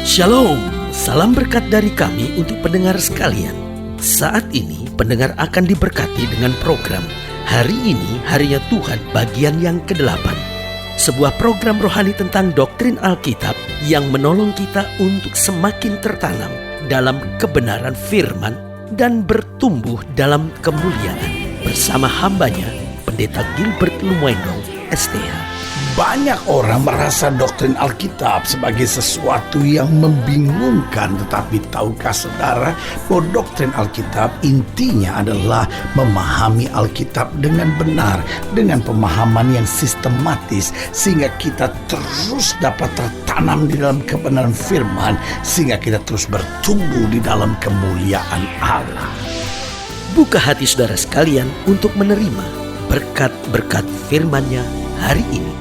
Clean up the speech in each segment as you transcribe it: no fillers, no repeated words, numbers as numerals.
Shalom, salam berkat dari kami untuk pendengar sekalian. Saat ini pendengar akan diberkati dengan program Hari Ini Harinya Tuhan bagian yang ke-8. Sebuah program rohani tentang doktrin Alkitab yang menolong kita untuk semakin tertanam dalam kebenaran firman dan bertumbuh dalam kemuliaan. Bersama hambanya, Pendeta Gilbert Lumwendong, STH. Banyak orang merasa doktrin Alkitab sebagai sesuatu yang membingungkan. Tetapi tahukah saudara bahwa doktrin Alkitab intinya adalah memahami Alkitab dengan benar, dengan pemahaman yang sistematis, sehingga kita terus dapat tertanam di dalam kebenaran firman, sehingga kita terus bertumbuh di dalam kemuliaan Allah. Buka hati saudara sekalian untuk menerima berkat-berkat firman-Nya hari ini.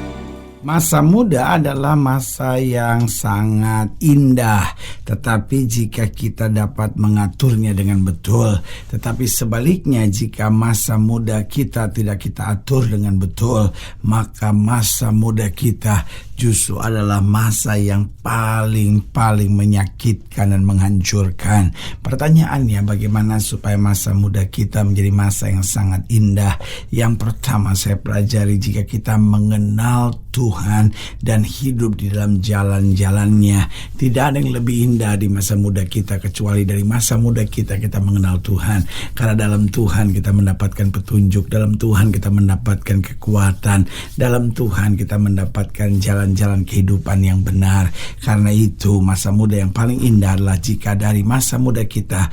Masa muda adalah masa yang sangat indah, tetapi jika kita dapat mengaturnya dengan betul. Tetapi sebaliknya, jika masa muda kita tidak kita atur dengan betul, maka masa muda kita justru adalah masa yang paling menyakitkan dan menghancurkan. Pertanyaannya, bagaimana supaya masa muda kita menjadi masa yang sangat indah? Yang pertama saya pelajari, jika kita mengenal Tuhan dan hidup di dalam jalan-jalannya. Tidak ada yang lebih indah di masa muda kita kecuali dari masa muda kita mengenal Tuhan. Karena dalam Tuhan kita mendapatkan petunjuk, dalam Tuhan kita mendapatkan kekuatan, dalam Tuhan kita mendapatkan jalan-jalan kehidupan yang benar. Karena itu masa muda yang paling indah adalah jika dari masa muda kita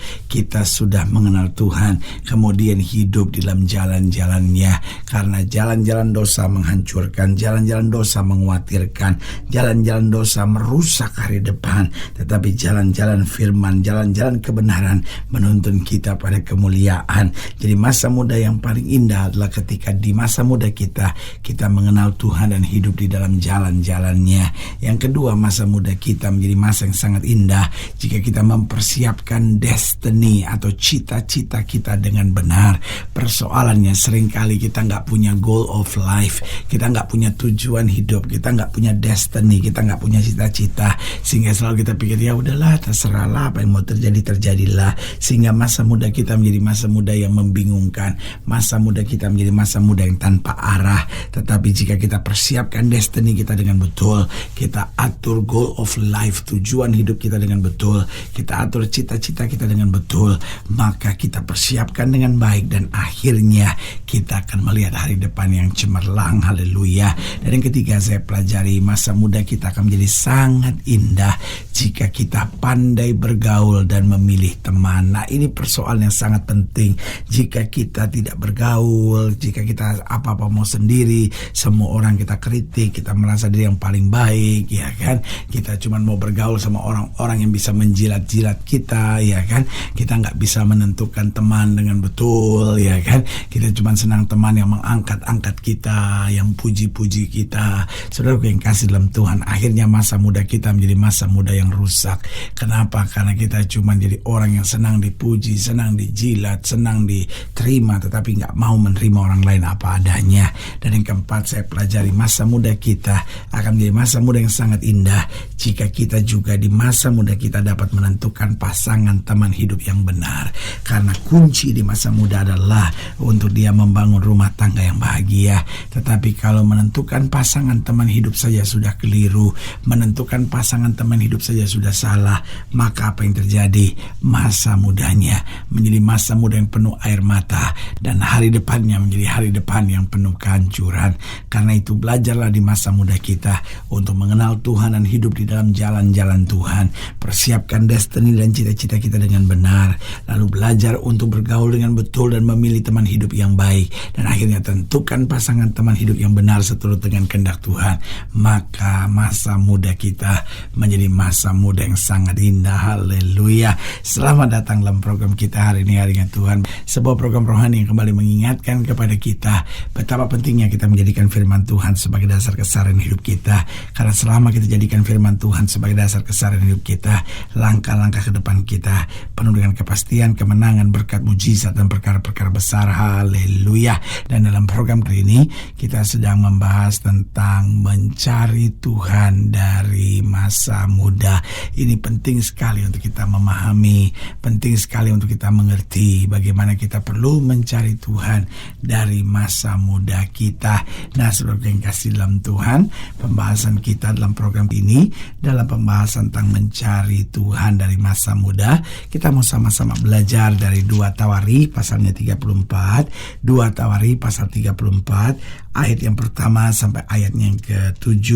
sudah mengenal Tuhan, kemudian hidup di dalam jalan-jalannya. Karena jalan-jalan dosa menghancurkan, jalan-jalan dosa mengkhawatirkan, jalan-jalan dosa merusak hari depan. Tetapi jalan-jalan firman, jalan-jalan kebenaran menuntun kita pada kemuliaan. Jadi masa muda yang paling indah adalah ketika di masa muda kita mengenal Tuhan dan hidup di dalam jalan-jalannya. Yang kedua, masa muda kita menjadi masa yang sangat indah jika kita mempersiapkan destiny atau cita-cita kita dengan benar. Persoalannya seringkali kita nggak punya goal of life, kita nggak punya tujuan hidup, kita nggak punya destiny, kita nggak punya cita-cita, sehingga selalu kita pikir ya udahlah, terserahlah, apa yang mau terjadi terjadilah. Sehingga masa muda kita menjadi masa muda yang membingungkan, masa muda kita menjadi masa muda yang tanpa arah. Tetapi jika kita persiapkan destiny kita dengan betul, kita atur goal of life, tujuan hidup kita dengan betul, kita atur cita-cita kita dengan betul, maka kita persiapkan dengan baik dan akhirnya kita akan melihat hari depan yang cemerlang. Haleluya. Dan yang ketiga saya pelajari, masa muda kita akan menjadi sangat indah jika kita pandai bergaul dan memilih teman. Nah, ini persoalan yang sangat penting. Jika kita tidak bergaul, jika kita apa-apa mau sendiri, semua orang kita kritik, kita merasa diri yang paling baik, ya kan? Kita cuma mau bergaul sama orang-orang yang bisa menjilat-jilat kita, ya kan? Kita nggak bisa menentukan teman dengan betul, ya kan? Kita cuma senang teman yang mengangkat-angkat kita, yang puji-puji kita. Saudara yang kasih dalam Tuhan, akhirnya masa muda kita menjadi masa muda yang rusak. Kenapa? Karena kita cuma jadi orang yang senang dipuji, senang dijilat, senang diterima, tetapi nggak mau menerima orang lain apa adanya. Dan yang keempat saya pelajari, masa muda kita akan menjadi masa muda yang sangat indah jika kita juga di masa muda kita dapat menentukan pasangan teman hidup yang benar. Karena kunci di masa muda adalah untuk dia membangun rumah tangga yang bahagia. Tetapi kalau menentukan pasangan teman hidup saja sudah keliru, menentukan pasangan teman hidup saja sudah salah, maka apa yang terjadi? Masa mudanya menjadi masa muda yang penuh air mata, dan hari depannya menjadi hari depan yang penuh kehancuran. Karena itu belajarlah di masa muda kita untuk mengenal Tuhan dan hidup di dalam jalan-jalan Tuhan. Persiapkan destiny dan cita-cita kita dengan benar, lalu belajar untuk bergaul dengan betul dan memilih teman hidup yang baik, dan akhirnya tentukan pasangan teman hidup yang benar seturut dengan kehendak Tuhan. Maka masa muda kita menjadi masa muda yang sangat indah. Haleluya. Selamat datang dalam program kita hari ini, Harinya Tuhan, sebuah program rohani yang kembali mengingatkan kepada kita betapa pentingnya kita menjadikan firman Tuhan sebagai dasar keseharian hidup kita. Karena selama kita jadikan firman Tuhan sebagai dasar keseharian hidup kita, langkah-langkah ke depan kita penuh dengan kepastian, kemenangan, berkat, mujizat, dan perkara-perkara besar. Haleluya. Dan dalam program kali ini kita sedang membahas tentang mencari Tuhan dari masa muda. Ini penting sekali untuk kita memahami, penting sekali untuk kita mengerti bagaimana kita perlu mencari Tuhan dari masa muda kita. Nah, saudara yang kasih dalam Tuhan, pembahasan kita dalam program ini dalam pembahasan tentang mencari Tuhan dari masa muda. Kita mau sama-sama belajar dari 2 Tawarikh pasalnya 34, 2 Tawarikh pasal 34 ayat yang pertama sampai ayatnya yang ke-7.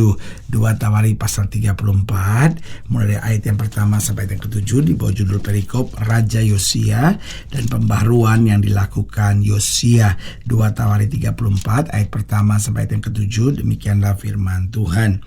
2 Tawarikh pasal 34 mulai dari ayat yang pertama sampai ayat yang ke-7 di bawah judul perikop Raja Yosia dan pembaharuan yang dilakukan Yosia. 2 Tawarikh 34 ayat pertama sampai ayat yang ke-7. Demikianlah firman Tuhan.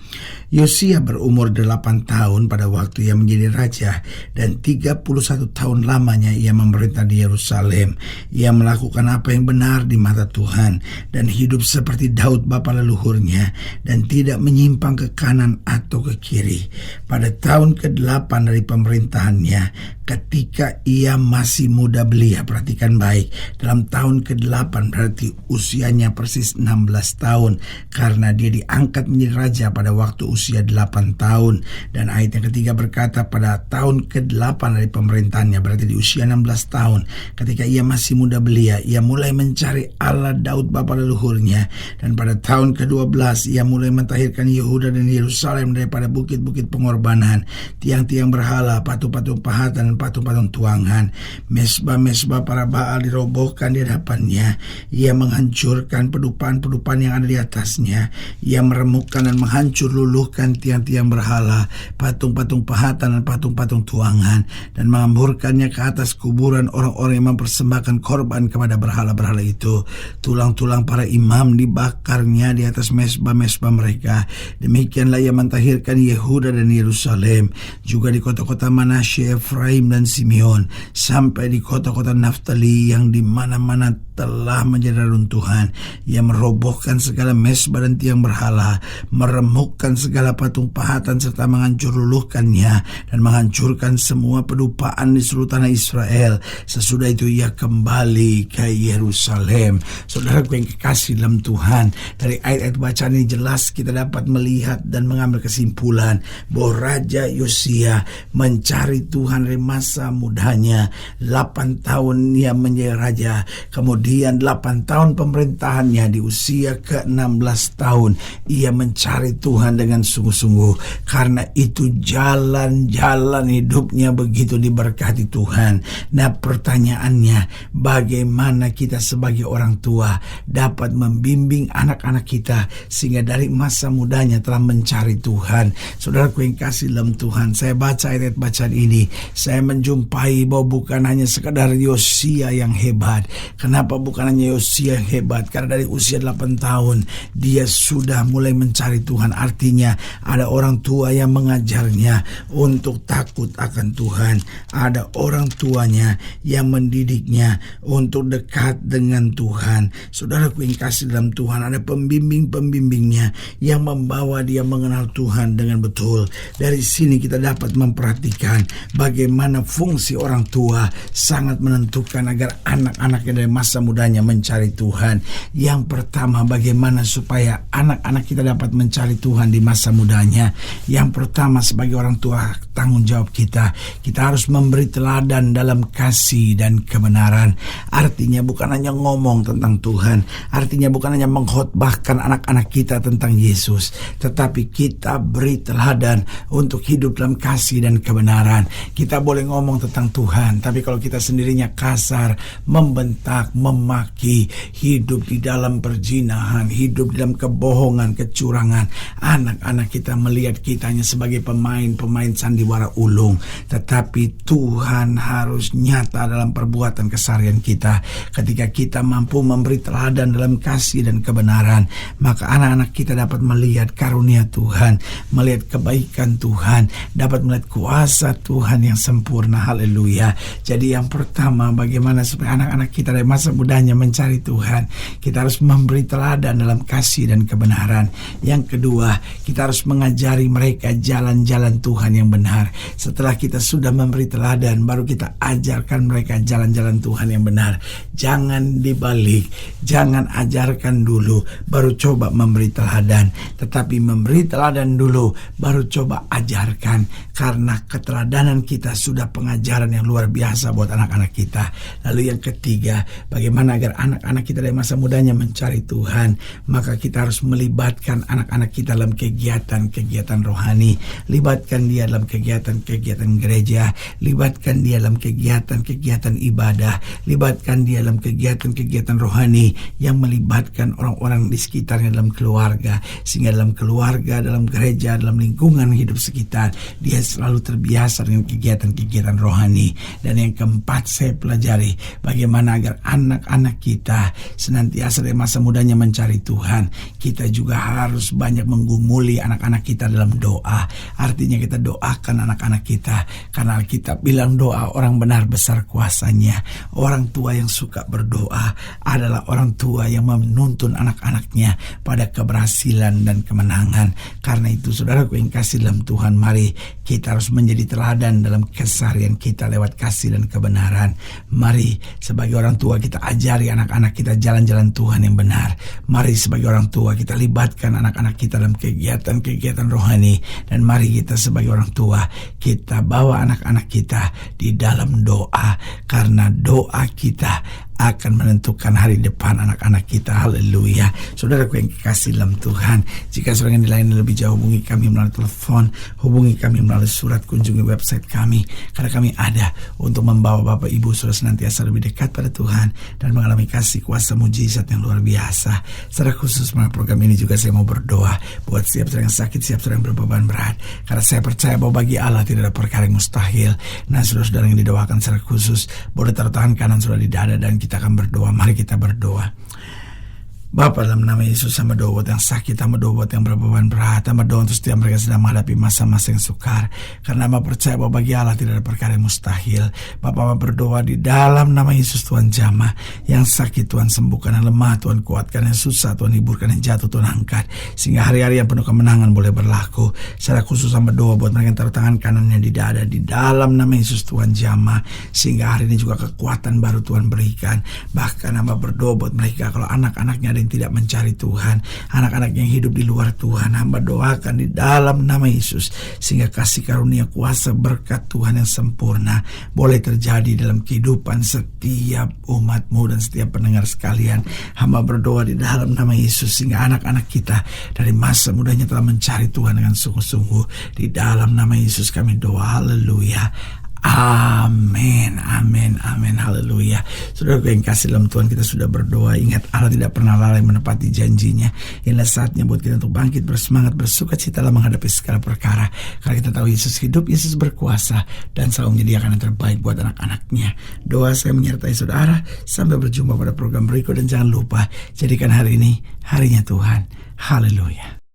Yosia berumur 8 tahun pada waktu ia menjadi raja, dan 31 tahun lamanya ia memerintah di Yerusalem. Ia melakukan apa yang benar di mata Tuhan dan hidup seperti Daud bapa leluhurnya, dan tidak menyimpang ke kanan atau ke kiri. Pada tahun ke-8 dari pemerintahannya, ketika ia masih muda belia, perhatikan baik, dalam tahun ke-8 berarti usianya persis 16 tahun, karena dia diangkat menjadi raja pada waktu usia 8 tahun. Dan ayat yang ketiga berkata, pada tahun ke-8 dari pemerintahannya, berarti di usia 16 tahun, ketika ia masih muda belia, ia mulai mencari Allah Daud bapa leluhurnya. Dan pada tahun ke-12 ia mulai mentahirkan Yehuda dan Yerusalem daripada bukit-bukit pengorbanan, tiang-tiang berhala, patung-patung pahatan, patung-patung tuangan. Mesbah-mesbah para Baal dirobohkan di hadapannya. Ia menghancurkan pedupaan-pedupaan yang ada di atasnya. Ia meremukkan dan menghancur luluhkan tiang-tiang berhala, patung-patung pahatan dan patung-patung tuangan, dan mengamburkannya ke atas kuburan orang-orang yang mempersembahkan korban kepada berhala-berhala itu. Tulang-tulang para imam dibakarnya di atas mesbah-mesbah mereka. Demikianlah ia mentahirkan Yehuda dan Yerusalem, juga di kota-kota Manasye, Efraim dan Simeon, sampai di kota-kota Naftali yang di mana-mana telah menjadi reruntuhan. Ia merobohkan segala mesbah dan tiang berhala, meremukkan segala patung pahatan serta menghancur luluhkannya, dan menghancurkan semua pedupaan di seluruh tanah Israel. Sesudah itu ia kembali ke Yerusalem. Saudaraku yang kekasih dalam Tuhan, dari ayat-ayat bacaan ini jelas kita dapat melihat dan mengambil kesimpulan bahwa Raja Yosia mencari Tuhan dari masa mudanya. 8 tahun ia menjadi raja, kemudian 8 tahun pemerintahannya, di usia ke-16 tahun ia mencari Tuhan dengan sungguh-sungguh. Karena itu jalan-jalan hidupnya begitu diberkati Tuhan. Nah, pertanyaannya, bagaimana kita sebagai orang tua dapat membimbing anak-anak kita sehingga dari masa mudanya telah mencari Tuhan? Saudaraku yang kasih dalam Tuhan, saya baca ayat bacaan ini, saya menjumpai bahwa bukan hanya sekadar Yosia yang hebat. Kenapa bukan hanya Yosia yang hebat? Karena dari usia 8 tahun dia sudah mulai mencari Tuhan. Artinya ada orang tua yang mengajarnya untuk takut akan Tuhan. Ada orang tuanya yang mendidiknya untuk dekat dengan Tuhan. Saudaraku yang kasih dalam Tuhan, ada pembimbing-pembimbingnya yang membawa dia mengenal Tuhan dengan betul. Dari sini kita dapat memperhatikan bagaimana fungsi orang tua sangat menentukan agar anak-anaknya dari masa mudanya mencari Tuhan. Yang pertama, bagaimana supaya anak-anak kita dapat mencari Tuhan di masa mudanya? Yang pertama, sebagai orang tua, tanggung jawab kita harus memberi teladan dalam kasih dan kebenaran. Artinya bukan hanya ngomong tentang Tuhan, artinya bukan hanya mengkhotbahkan anak-anak kita tentang Yesus, tetapi kita beri teladan untuk hidup dalam kasih dan kebenaran. Kita boleh ngomong tentang Tuhan, tapi kalau kita sendirinya kasar, membentak, memaki, hidup di dalam perzinahan, hidup di dalam kebohongan, kecurangan, anak-anak kita melihat kita hanya sebagai pemain sandiwara ulung. Tetapi Tuhan harus nyata dalam perbuatan keseharian kita. Ketika kita mampu memberi teladan dalam kasih dan kebenaran, maka anak-anak kita dapat melihat karunia Tuhan, melihat kebaikan Tuhan, dapat melihat kuasa Tuhan yang sempurna. Haleluya. Jadi yang pertama, bagaimana supaya anak-anak kita dari masa mudanya mencari Tuhan? Kita harus memberi teladan dalam kasih dan kebenaran. Yang kedua, kita harus mengajari mereka jalan-jalan Tuhan yang benar. Setelah kita sudah memberi teladan, baru kita ajarkan mereka jalan-jalan Tuhan yang benar. Jangan dibalik, jangan ajarkan dulu baru coba memberi teladan, tetapi memberi teladan dulu baru coba ajarkan, karena keteladanan kita sudah pengajaran yang luar biasa buat anak-anak kita. Lalu yang ketiga, bagaimana agar anak-anak kita dari masa mudanya mencari Tuhan? Maka kita harus melibatkan anak-anak kita dalam kegiatan-kegiatan rohani, libatkan dia dalam kegiatan-kegiatan gereja, libatkan dia dalam kegiatan-kegiatan ibadah, libatkan dia dalam kegiatan-kegiatan rohani yang melibatkan orang-orang di sekitarnya dalam keluarga, sehingga dalam keluarga, dalam gereja, dalam lingkungan hidup sekitar, dia selalu terbiasa dengan kegiatan-kegiatan rohani. Dan yang keempat, saya pelajari bagaimana agar anak-anak kita senantiasa dari masa mudanya mencari Tuhan. Kita juga harus banyak menggumuli anak-anak kita dalam doa. Artinya kita doakan anak-anak kita, karena Alkitab bilang doa orang benar besar kuasanya. Orang tua yang suka berdoa adalah orang tua yang menuntun anak-anaknya pada keberhasilan dan kemenangan. Karena itu, saudaraku yang kasih dalam Tuhan, mari kita harus menjadi teladan dalam keseharian kita lewat kasih dan kebenaran. Mari sebagai orang tua kita ajari anak-anak kita jalan-jalan Tuhan yang benar. Mari sebagai orang tua kita libatkan anak-anak kita dalam kegiatan-kegiatan rohani. Dan mari kita sebagai orang tua kita bawa anak-anak kita di dalam doa, karena doa kita akan menentukan hari depan anak-anak kita. Haleluya. Saudaraku yang kekasih dalam Tuhan, jika saudara yang dilayani lebih jauh, hubungi kami melalui telepon, hubungi kami melalui surat, kunjungi website kami, karena kami ada untuk membawa Bapak Ibu saudara senantiasa lebih dekat pada Tuhan dan mengalami kasih kuasa mujizat yang luar biasa. Secara khusus melalui program ini juga saya mau berdoa buat setiap saudara yang sakit, setiap saudara yang berbeban berat, karena saya percaya bahwa bagi Allah tidak ada perkara yang mustahil. Nah, saudara-saudara yang didoakan secara khusus, boleh taruh tangan kanan saudara di dada dan kita akan berdoa. Mari kita berdoa. Bapa, dalam nama Yesus, hamba doa buat yang sakit, hamba doa buat yang berbeban berat, hamba doa untuk setiap mereka sedang menghadapi masa-masa yang sukar, karena hamba percaya bahwa bagi Allah tidak ada perkara yang mustahil. Bapa, hamba berdoa di dalam nama Yesus, Tuhan jamah yang sakit, Tuhan sembuhkan, yang lemah Tuhan kuatkan, yang susah Tuhan hiburkan, yang jatuh Tuhan angkat, sehingga hari-hari yang penuh kemenangan boleh berlaku. Secara khusus hamba doa buat mereka yang taruh tangan kanannya di dada, di dalam nama Yesus Tuhan jamah, sehingga hari ini juga kekuatan baru Tuhan berikan. Bahkan hamba berdoa buat mereka kalau anak-anaknya yang tidak mencari Tuhan, anak-anak yang hidup di luar Tuhan, hamba doakan di dalam nama Yesus, sehingga kasih karunia, kuasa, berkat Tuhan yang sempurna boleh terjadi dalam kehidupan setiap umat-Mu dan setiap pendengar sekalian. Hamba berdoa di dalam nama Yesus, sehingga anak-anak kita dari masa mudanya telah mencari Tuhan dengan sungguh-sungguh. Di dalam nama Yesus kami doa. Haleluya. Amin, amin, amin, haleluya. Saudara yang kasih dalam Tuhan, kita sudah berdoa. Ingat, Allah tidak pernah lalai menepati janjinya. Inilah saatnya buat kita untuk bangkit, bersemangat, bersukacita dalam menghadapi segala perkara, karena kita tahu Yesus hidup, Yesus berkuasa, dan selalu menyediakan yang terbaik buat anak-anaknya. Doa saya menyertai saudara. Sampai berjumpa pada program berikut, dan jangan lupa, jadikan hari ini harinya Tuhan. Haleluya.